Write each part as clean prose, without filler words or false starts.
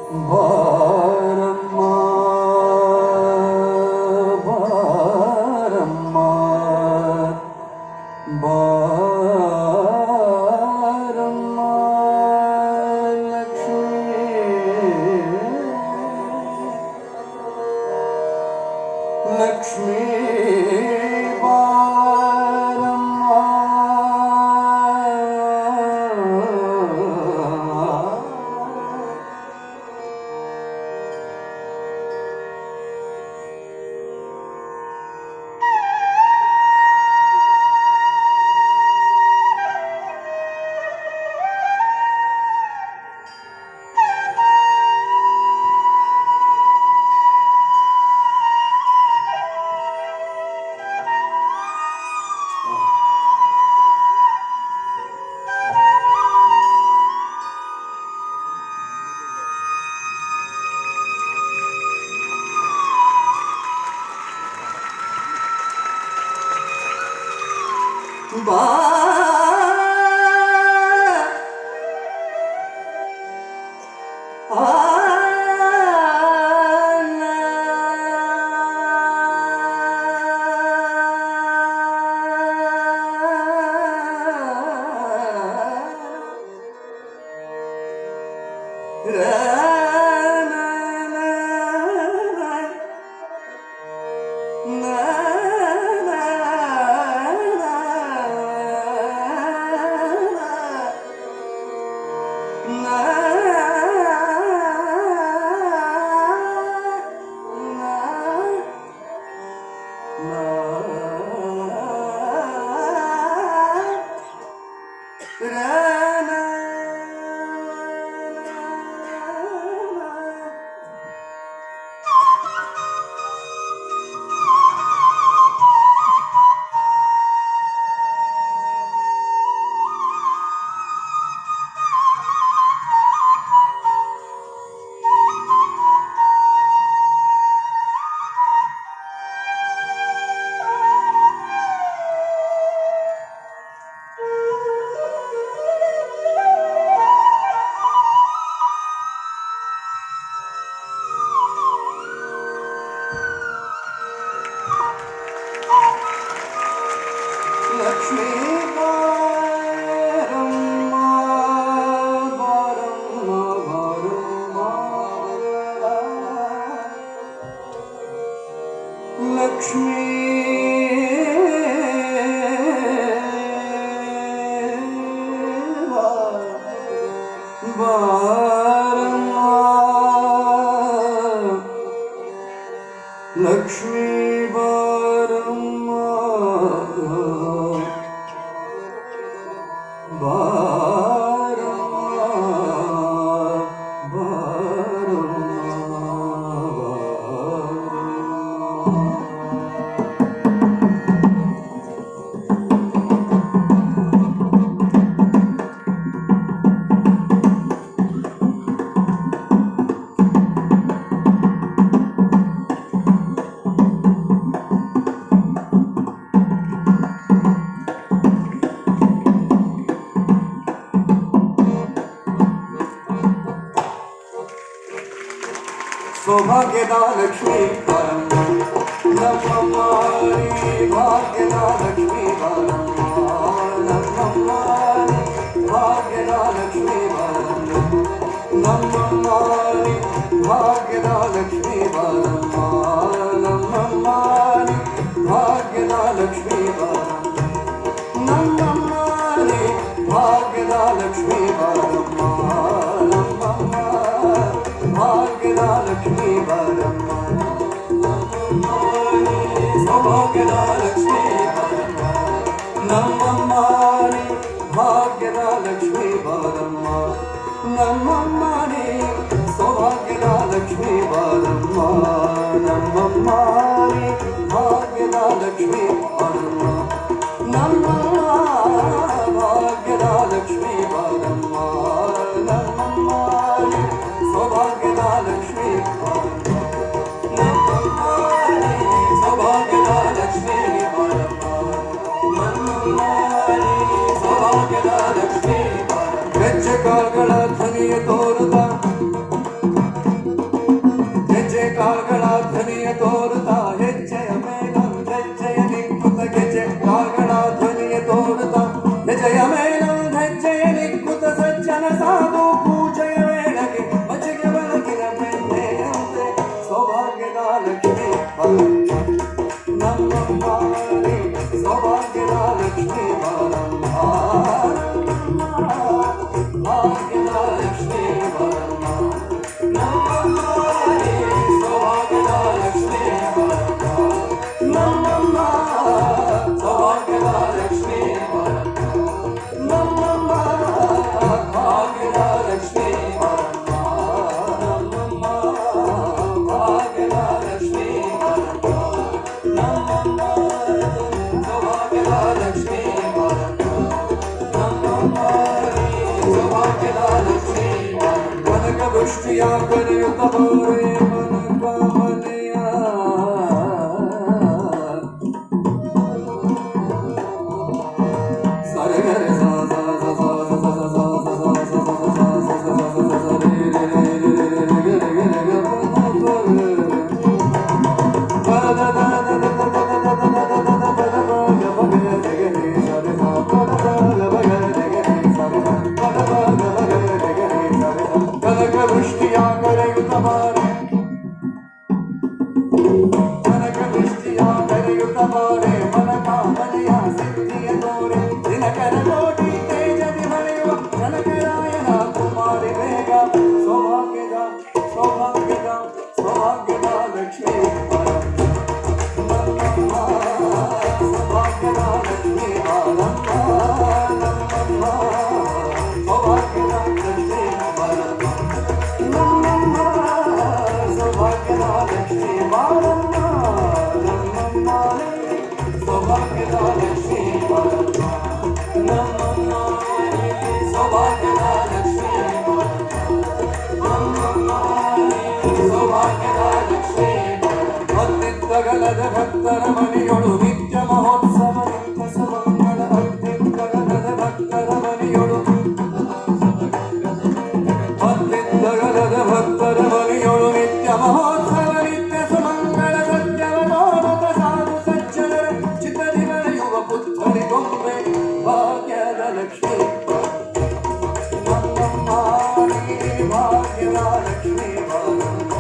ಬಾರಮ್ಮ ಬಾರಮ್ಮ ಬಾರಮ್ಮ ಲಕ್ಷ್ಮೀ ಬಾ ಲಕ್ಷ್ಮೀ ಬಾರಮ್ಮ ಲಕ್ಷ್ಮೀ ಬಾರಮ್ಮ ಸೌಭಾಗ್ಯದ ಲಕ್ಷ್ಮೀ ಬಾರಮ್ಮ ನಮ್ಮಮ್ಮ ಭಾಗ್ಯದ ಲಕ್ಷ್ಮೀ ಬಾರಮ್ಮ ನಮ್ಮಮ್ಮ ಭಾಗ್ಯದ ಲಕ್ಷ್ಮೀ ಬಾರಮ್ಮ ನಮ್ಮಮ್ಮ ಭಾಗ್ಯದ ಲಕ್ಷ್ಮೀ ಬಾರಮ್ಮ ನಮ್ಮಮ್ಮ ಭಾಗ್ಯದ ಲಕ್ಷ್ಮೀ ಬಾರಮ್ಮ ನಮ್ಮಮ್ಮ ಭಾಗ್ಯದ ಲಕ್ಷ್ಮೀ ಬಾರಮ್ಮ ನಮ್ಮಮ್ಮ ಭಾಗ್ಯದ ಲಕ್ಷ್ಮೀ ಬಾರಮ್ಮ ಸೌಭಾಗ್ಯದ ಲಕ್ಷ್ಮೀ ಬಾರಮ್ಮ ನಮ್ಮಮ್ಮ ಭಾಗ್ಯದ ಲಕ್ಷ್ಮೀ ಬಾರಮ್ಮ ನಮ್ಮಮ್ಮ ಸೌಭಾಗ್ಯದ ಲಕ್ಷ್ಮೀ ಬಾರಮ್ಮ ಸಾಧು ಪೂಜೆಯ ವೇಳೆಗೆ ಮಜ್ಜಿಗೆ ಬೆಳಗಿನ ಬೆಣ್ಣೆಯಂತೆ ಸೌಭಾಗ್ಯದ ಲಕ್ಷ್ಮೀ ಬಾರಮ್ಮ ನಮ್ಮಮ್ಮ ನೀ ಸೌಭಾಗ್ಯದ ಲಕ್ಷ್ಮೀ ಬಾರಮ್ಮ ಭಾಗ್ಯದ ಲಕ್ಷ್ಮೀ ಬಾರಮ್ಮ ನಮ್ಮಮ್ಮ ನೀ ಸೌಭಾಗ್ಯದ ಲಕ್ಷ್ಮೀ ಬಾರಮ್ಮ ನಮ್ಮಮ್ಮ ಸೌಭಾಗ್ಯದ ಲಕ್ಷ್ಮೀ ಬಾರಮ್ಮ ನಮ್ಮಮ್ಮ ಭಾಗ್ಯದ ಲಕ್ಷ್ಮೀ ಬಾರಮ್ಮ ನಮ್ಮಮ್ಮ ಭಾಗ್ಯದ ಲಕ್ಷ್ಮೀ ಬಾರಮ್ಮ ನಮ್ಮಮ್ಮ ಸೌಭಾಗ್ಯದ ಲಕ್ಷ್ಮೀ ಬಾರಮ್ಮ ನಮ್ಮಮ್ಮ ಸೌಭಾಗ್ಯದ ಲಕ್ಷ್ಮೀ ಬಾರಮ್ಮ ಕನಕ ವೃಷ್ಟಿಯ ಕರೆಯುತ್ತ ಬೋರೆ ಮನಕ ಮನೆಯ ಸರಗರೆ ಸಾ ಸಾ ಸಾ ಸಾ ಸಾ ಸಾ ಸಾ ಕನಕ ವೃಷ್ಟಿಯ ಕರೆಯುತ್ತ ಬಾರೆ ಕನಕ ವೃಷ್ಟಿಯ ಕರೆಯುತ್ತ ಬಾರೆ ಮನಕ ಮನೆಯ ಸಿದ್ಧಿಯ ತೋರೆ ದಿನಕರ ಕೋಟಿ ತೇಜದಿ ಹೊಳೆಯುವ ಕನಕರಾಯನ ಕುಮಾರಿ ಬೇಗ ಸೌಭಾಗ್ಯದ ಸೌಭಾಗ್ಯದ ಸೌಭಾಗ್ಯದ ಲಕ್ಷ್ಮೀ ಬಾರಮ್ಮ ನಮ್ಮಮ್ಮ ಸೌಭಾಗ್ಯದ ಲಕ್ಷ್ಮೀ ಬಾರಮ್ಮ ನಮ್ಮಮ್ಮ ಸೌಭಾಗ್ಯದ ಲಕ್ಷ್ಮೀ ಬಾರಮ್ಮ ನಮ್ಮಮ್ಮ ಸೌಭಾಗ್ಯದ ಲಕ್ಷ್ಮೀ ಬಾರಮ್ಮ ನಮ್ಮಮ್ಮ ಸೌಭಾಗ್ಯದ ಲಕ್ಷ್ಮೀ ಬಾರಮ್ಮ ನಮ್ಮಮ್ಮ ಸೌಭಾಗ್ಯದ ಲಕ್ಷ್ಮೀ ಬಾರಮ್ಮ ನಮ್ಮಮ್ಮ ಸೌಭಾಗ್ಯದ ಲಕ್ಷ್ಮೀ ಭಕ್ತಿದ್ದಗಲದ ಭಕ್ತರ ಮನೆಯೊಳು ನಿತ್ಯ ಮಹೋತ್ಸವ ನಿತ್ಯ ಸುಮಂಗಳ ಭಕ್ತಿದ್ದಗಲದ ಭಕ್ತರ ಮನೆಯೊಳು ಭಕ್ತಿದ್ದಗಲದ ಭಕ್ತರ ಮನೆಯೊಳು ನಿತ್ಯ ಮಹೋತ್ಸವ ನಿತ್ಯ ಸುಮಂಗಳ ಸತ್ಯವ ನೋಡುತ್ತ ಸಾಧು ಸಜ್ಜನರ ಚಿತ್ತದಿ ಬೆಳೆಯುವ ಪುತ್ಥಳಿಗೊಂಬೆ ಭಾಗ್ಯದ ಲಕ್ಷ್ಮೀ ನಮ್ಮಮ್ಮ ನೀ ಭಾಗ್ಯದ ಲಕ್ಷ್ಮೀ ಬಾರಮ್ಮ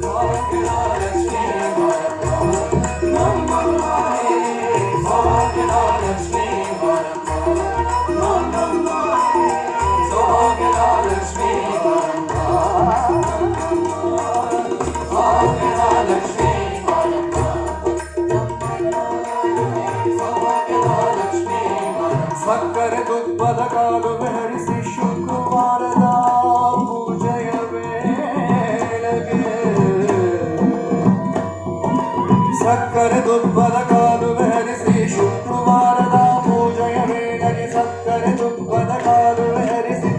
ಭಾಗ್ಯದ ಲಕ್ಷ್ಮೀ ಬಾರಮ್ಮ ನಮ್ಮಮ್ಮ ನೀ ಭಾಗ್ಯದ ಲಕ್ಷ್ಮೀ ಬಾರಮ್ಮ ನಮ್ಮಮ್ಮ ಸೌಭಾಗ್ಯದ ಲಕ್ಷ್ಮೀ ಬಾರಮ್ಮ ಭಾಗ್ಯದ ಲಕ್ಷ್ಮೀ ಬಾರಮ್ಮ ಸೌಭಾಗ್ಯದ ಲಕ್ಷ್ಮೀ ಬಾರಮ್ಮ ಸಕ್ಕರೆ ತುಪ್ಪದ ಕಾಲು ಬೆಹರಿಸಿ ಶುಕ್ರವಾರದ ಪೂಜೆಯ ವೇಳೆಗೆ ಸಕ್ಕರೆ ತುಪ್ಪದ ಕಾಲು ಬೆಹರಿಸಿ ಶುಕ್ರವಾರದ ಪೂಜೆಯ ವೇಳೆಗೆ ಸಕ್ಕರೆ ತುಪ್ಪದ ಕಾಲು ಬೆಹರಿಸಿ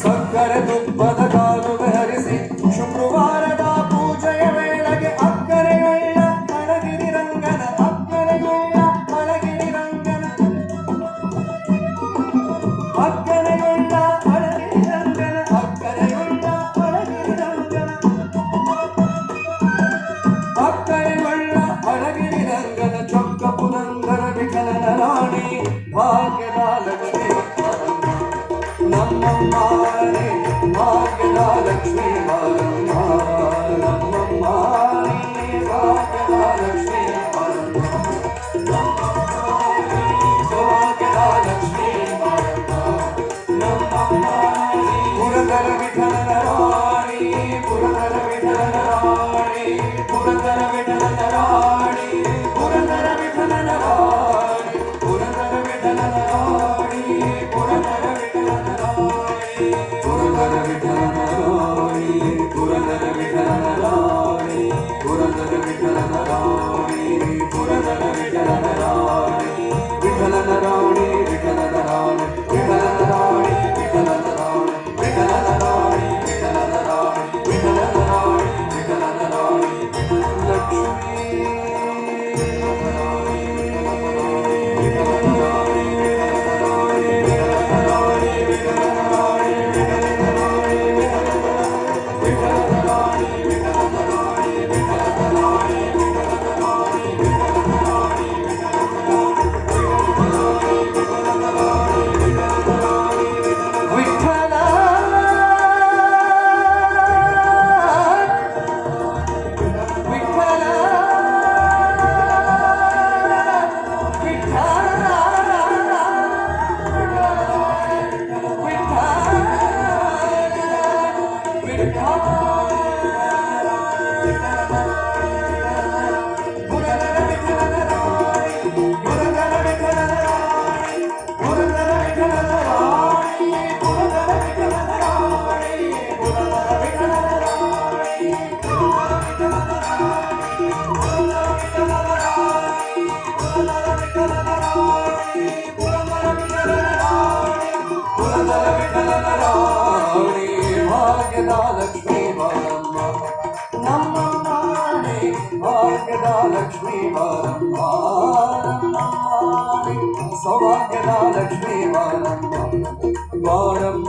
ಸಕ್ಕರೆ ತುಪ್ಪದ ಕಾಲು ಬೆಹರಿಸಿ ಶುಕ್ರವಾರದ ಪೂಜೆಯ ವೇಳೆಗೆ ಅಕ್ಕರೆಗೊಳ್ಳ ಅಳಗಿರಿ ರಂಗನ ಅಕ್ಕರೆಗೊಳ್ಳ ಅಳಗಿರಿ ರಂಗನ ಅಕ್ಕರೆಗೊಳ್ಳ ಅಳಗಿರಿ ರಂಗನ ಅಕ್ಕರೆಗೊಳ್ಳ ಅಳಗಿರಿ ರಂಗನ ಅಕ್ಕರೆಗೊಳ್ಳ ಅಳಗಿರಿ ರಂಗನ ಚೊಕ್ಕ ಪುರಂದರ ವಿಠಲನ ರಾಣಿ ಭಾಗ್ಯದ ಲಕ್ಷ್ಮೀ ನಮ್ಮಮ್ಮ ನೀ ಭಾಗ್ಯದ ಲಕ್ಷ್ಮೀ ಬಾರಮ್ಮ ನಮ್ಮಮ್ಮ ನೀ ಭಾಗ್ಯದ ಲಕ್ಷ್ಮೀ ಬಾರಮ್ಮ ನಮ್ಮಮ್ಮ ನೀ ಸೌಭಾಗ್ಯದ ಲಕ್ಷ್ಮೀ ಬಾರಮ್ಮ ನಮ್ಮಮ್ಮ ನೀ ಪುರಂದರ ವಿಠಲನ ರಾಣಿ ಪುರಂದರ ವಿಠಲನ ರಾಣಿ ಪುರಂದರ ವಿಠಲನ ರಾಣಿ ಪುರಂದರ ವಿಠಲನ ರಾಣಿ ಪುರಂದರ ವಿಠಲನ ರಾಣಿ ಪುರಂದರ ವಿಠಲನ ರಾಣಿ ಪುರಂದರ ವಿಠಲನ ರಾಣಿ ಸೌಭಾಗ್ಯದ ಲಕ್ಷ್ಮೀ ಬಾರಮ್ಮ ಸೌಭಾಗ್ಯದ ಲಕ್ಷ್ಮೀ ಬಾರಮ್ಮ ಬಾರಮ್ಮ